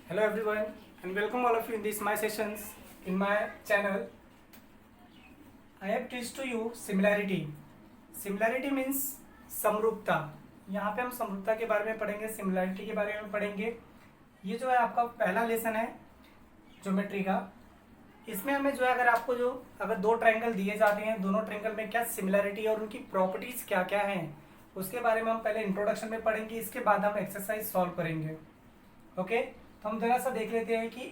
Hello everyone and welcome all of you in this my sessions in my channel. I have teach to you similarity. Similarity means समरूपता. यहाँ पे हम समरूपता के बारे में पढ़ेंगे, सिमिलैरिटी के बारे में पढ़ेंगे. ये जो है आपका पहला लेसन है ज्योमेट्री का. इसमें हमें जो है अगर दो ट्रायंगल दिए जाते हैं, दोनों ट्रायंगल में क्या सिमिलैरिटी और उनकी प्रॉपर्टीज क्या क्या हैं उसके बारे में हम पहले इंट्रोडक्शन में पढ़ेंगे. इसके बाद हम एक्सरसाइज सॉल्व करेंगे. ओके, तो हम जरा सा देख लेते हैं कि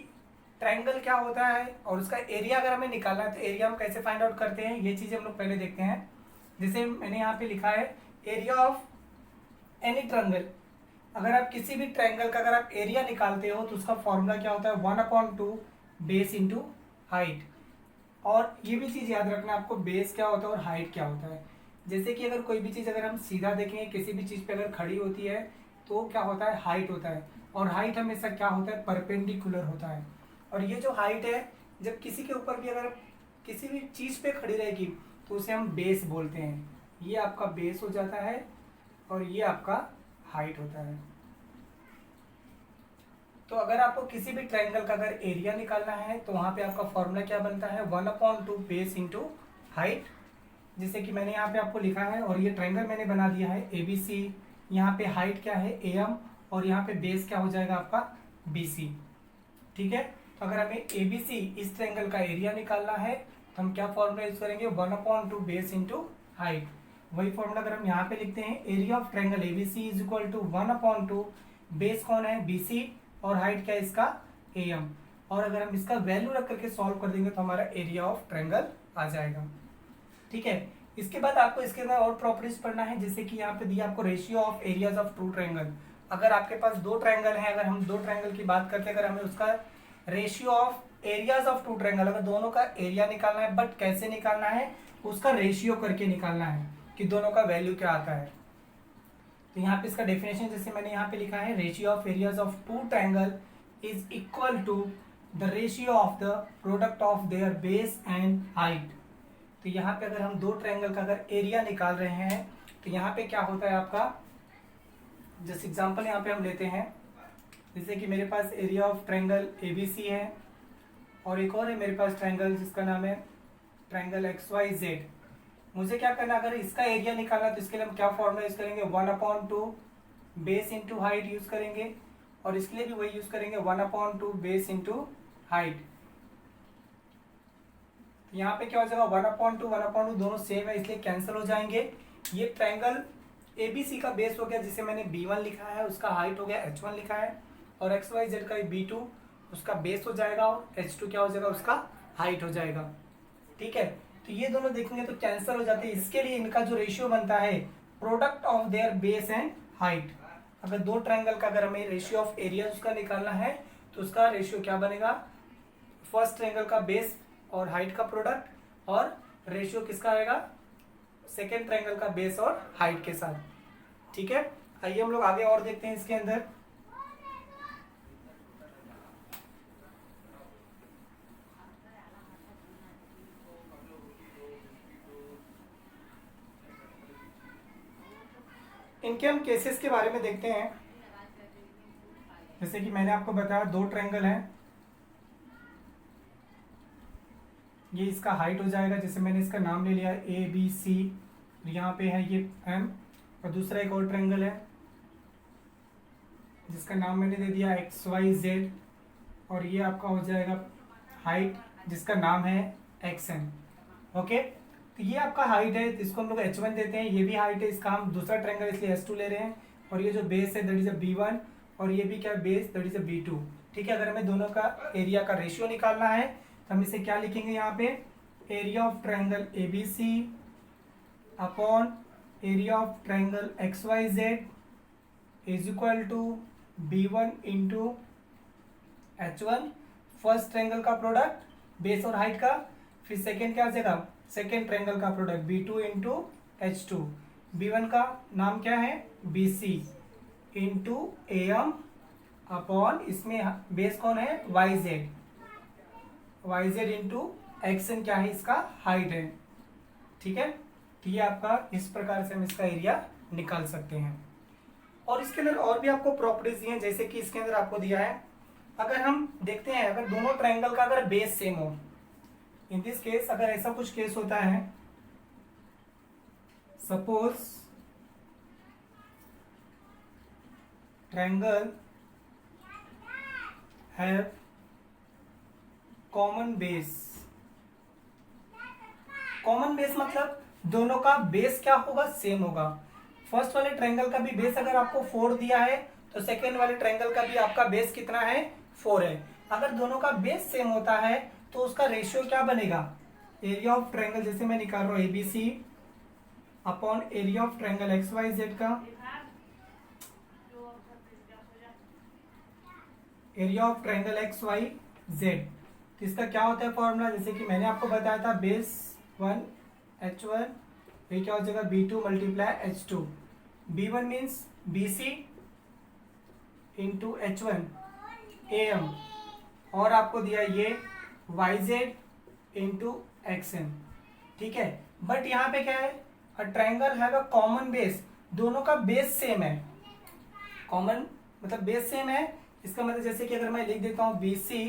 ट्रायंगल क्या होता है और उसका एरिया अगर हमें निकालना है तो एरिया हम कैसे फाइंड आउट करते हैं, ये चीज़ हम लोग पहले देखते हैं. जैसे मैंने यहाँ पे लिखा है एरिया ऑफ एनी ट्रायंगल. अगर आप किसी भी ट्रायंगल का अगर आप एरिया निकालते हो तो उसका फॉर्मूला क्या होता है, 1/2 बेस इंटू हाइट. और ये भी चीज़ याद रखना आपको, बेस क्या होता है और हाइट क्या होता है. जैसे कि अगर कोई भी चीज़ अगर हम सीधा देखेंगे, किसी भी चीज़ पे अगर खड़ी होती है तो क्या होता है, हाइट होता है. और हाइट हमेशा क्या होता है, परपेंडिकुलर होता है. और ये जो हाइट है, जब किसी के ऊपर भी अगर किसी भी चीज़ पे खड़ी रहेगी तो उसे हम बेस बोलते हैं. ये आपका बेस हो जाता है और ये आपका हाइट होता है. तो अगर आपको किसी भी ट्रायंगल का अगर एरिया निकालना है तो वहाँ पे आपका फॉर्मूला क्या बनता है, 1/2 बेस इंटू हाइट. जैसे कि मैंने यहाँ पे आपको लिखा है और ये ट्रायंगल मैंने बना दिया है ABC. यहाँ पे हाइट क्या है AM और यहाँ पे बेस क्या हो जाएगा आपका BC. ठीक है, तो अगर हमें ABC इस ट्रायंगल का एरिया निकालना है तो हम क्या फॉर्मूला यूज करेंगे, 1/2 बेस इंटू हाइट. वही फॉर्मूला अगर हम यहाँ पे लिखते हैं, area of triangle ABC is equal to 1/2 base कौन है, BC और हाइट क्या है इसका, AM. और अगर हम इसका वैल्यू रख करके सॉल्व कर देंगे तो हमारा एरिया ऑफ ट्रायंगल आ जाएगा. ठीक है, इसके बाद आपको इसके अंदर और प्रॉपर्टीज पढ़ना है. जैसे कि यहाँ पे दिया आपको ratio of areas of two triangle. अगर आपके पास दो ट्रायंगल हैं, अगर हम दो ट्रायंगल की बात करते हैं, अगर हमें उसका ratio of areas of two triangle, अगर दोनों का एरिया निकालना है, बट कैसे निकालना है, उसका रेशियो करके निकालना है कि दोनों का वैल्यू क्या आता है. तो यहाँ पे इसका डेफिनेशन जैसे मैंने यहाँ पे लिखा है, ratio of areas of two triangle is equal to the ratio of the product of their base and height. तो यहाँ पे अगर हम दो ट्रायंगल का अगर एरिया निकाल रहे हैं तो यहाँ पे क्या होता है आपका, जैसे एग्जांपल यहाँ पे हम लेते हैं, जैसे कि मेरे पास एरिया ऑफ ट्रायंगल ABC है और एक और है मेरे पास ट्रायंगल जिसका नाम है ट्रायंगल XYZ. मुझे क्या करना, अगर इसका एरिया निकालना तो इसके लिए हम क्या फॉर्मूला यूज करेंगे, 1/2 बेस इंटू हाइट यूज करेंगे. और इसके लिए भी वही यूज करेंगे, 1/2 बेस इंटू हाइट. यहाँ पे क्या हो जाएगा, 1/2 दोनों सेम है इसलिए कैंसिल हो जाएंगे. ये ट्रायंगल ABC का बेस हो गया जिसे मैंने B1 लिखा है, उसका हाइट हो गया H1 लिखा है. और XYZ का B2 उसका बेस हो जाएगा और H2 क्या हो जाएगा, उसका हाइट हो जाएगा. ठीक है, तो ये दोनों देखेंगे तो कैंसिल हो जाते हैं. इसके लिए इनका जो रेशियो बनता है, product of their base and height. अगर दो ट्रायंगल का अगर हमें रेशियो ऑफ एरिया उसका निकालना है तो उसका रेशियो क्या बनेगा, फर्स्ट ट्रायंगल का बेस और हाइट का प्रोडक्ट, और रेशियो किसका आएगा, सेकेंड ट्रायंगल का बेस और हाइट के साथ. ठीक है, आइए हम लोग आगे और देखते हैं इसके अंदर. इनके हम केसेस के बारे में देखते हैं. जैसे कि मैंने आपको बताया दो ट्रायंगल हैं, ये इसका हाइट हो जाएगा, जैसे मैंने इसका नाम ले लिया ABC. यहाँ पे है ये M. और दूसरा एक और ट्रायंगल है जिसका नाम मैंने दे दिया XYZ. और ये आपका हो जाएगा हाइट जिसका नाम है XN. ओके, तो ये आपका हाइट है, तो इसको हम लोग H1 देते हैं. ये भी हाइट है, इसका हम दूसरा ट्रायंगल इसलिए H2 ले रहे हैं. और ये जो बेस है दैट इज अ B1 और ये भी क्या base that is a B2. ठीक है, अगर हमें दोनों का एरिया का रेशियो निकालना है तो हम इसे क्या लिखेंगे, यहाँ पे area of triangle ABC upon area of triangle XYZ is equal to B1 into H1, first triangle का प्रोडक्ट बेस और हाइट का. फिर सेकेंड क्या आ जाएगा, सेकेंड ट्रायंगल का product B2 into H2. B1 का नाम क्या है, BC इंटू AM अपॉन इसमें बेस कौन है, YZ इंटू XN क्या है, इसका हाइट है. ठीक है, तो ये आपका इस प्रकार से हम इसका एरिया निकाल सकते हैं. और इसके अंदर और भी आपको प्रॉपर्टीज दी हैं. जैसे कि इसके अंदर आपको दिया है अगर हम देखते हैं, अगर दोनों ट्रायंगल का अगर बेस सेम हो, इन दिस केस अगर ऐसा कुछ केस होता है, suppose triangle have common base. Common base मतलब दोनों का बेस क्या होगा, सेम होगा। फर्स्ट वाले ट्रायंगल का भी बेस अगर आपको 4 दिया है तो सेकेंड वाले ट्रायंगल का भी आपका बेस कितना है, 4 है। अगर दोनों का बेस सेम होता है तो उसका रेशियो क्या बनेगा, एरिया ऑफ ट्रायंगल, जैसे मैं निकाल रहा हूं ABC upon area of triangle X Y Z का, area of triangle X Y Z. तो इसका क्या होता है फॉर्मूला, जैसे कि मैंने आपको बताया था बेस 1 H1, ये क्या हो जाएगा B2 multiply H2। B1 means BC into H1 AM, और आपको दिया ये YZ इंटू XN, ठीक है। बट यहाँ पे क्या है, a triangle have a common base, दोनों का बेस सेम है। कॉमन मतलब बेस सेम है, इसका मतलब जैसे कि अगर मैं लिख देता हूँ BC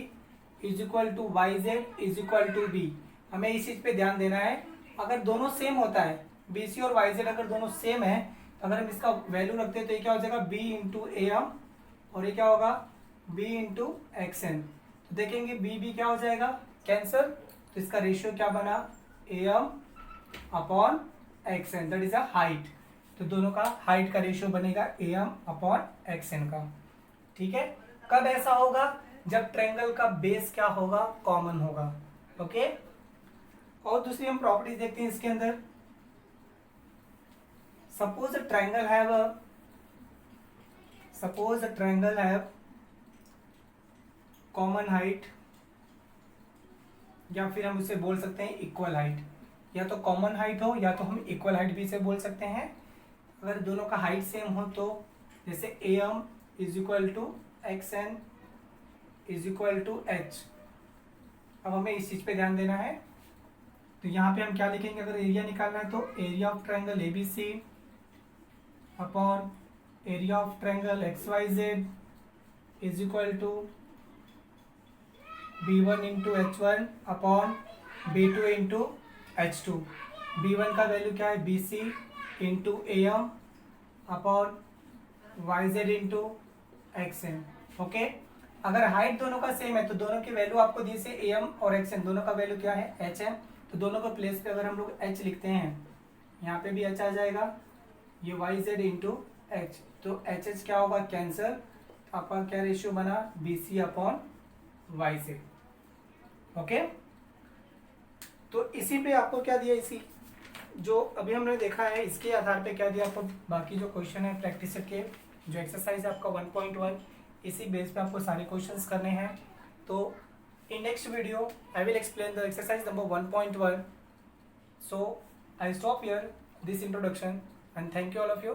is equal to YZ is equal to B, हमें इस चीज पे ध्यान देना है। अगर दोनों सेम होता है, BC और YZ अगर दोनों सेम है, तो अगर हम इसका वैल्यू रखते हैं तो ये क्या हो जाएगा B इंटू AM, और ये क्या होगा B इंटू XN। तो देखेंगे B क्या हो जाएगा, कैंसर। तो इसका रेशियो क्या बना, AM upon XN, that is a height. तो दोनों का हाइट का रेशियो बनेगा AM अपॉन XN का, ठीक है। कब ऐसा होगा, जब ट्रायंगल का बेस क्या होगा, कॉमन होगा, ओके। और दूसरी हम प्रॉपर्टीज देखते हैं इसके अंदर। Suppose triangle have common height, या फिर हम उसे बोल सकते हैं इक्वल हाइट, या तो कॉमन हाइट हो या तो हम इक्वल हाइट भी इसे बोल सकते हैं। अगर दोनों का हाइट सेम हो तो जैसे AM is equal to XN is equal to H। अब हमें इस चीज पे ध्यान देना है, तो यहाँ पे हम क्या लिखेंगे, अगर एरिया निकालना है तो area of triangle ABC upon area of triangle XYZ is equal to B1 into H1 upon B2 into H2। B1 का वैल्यू क्या है, BC into AM upon YZ into XN, okay. अगर हाइट दोनों का same है तो दोनों की वैल्यू आपको दी से AM और XN, दोनों का वैल्यू क्या है, HM। तो दोनों को प्लेस पे अगर हम लोग H लिखते हैं, यहाँ पे भी H आ जाएगा, ये YZ इंटू H, तो HH क्या होगा, कैंसर। आपका क्या रेशियो बना, BC अपॉन YZ, ओके। तो इसी पे आपको क्या दिया, इसी जो अभी हमने देखा है इसके आधार पे क्या दिया आपको, बाकी जो क्वेश्चन है प्रैक्टिस के, जो एक्सरसाइज है आपका 1.1, इसी बेस पे आपको सारे क्वेश्चंस करने हैं। तो in next video I will explain the exercise number 1.1। So I stop here this introduction and thank you all of you.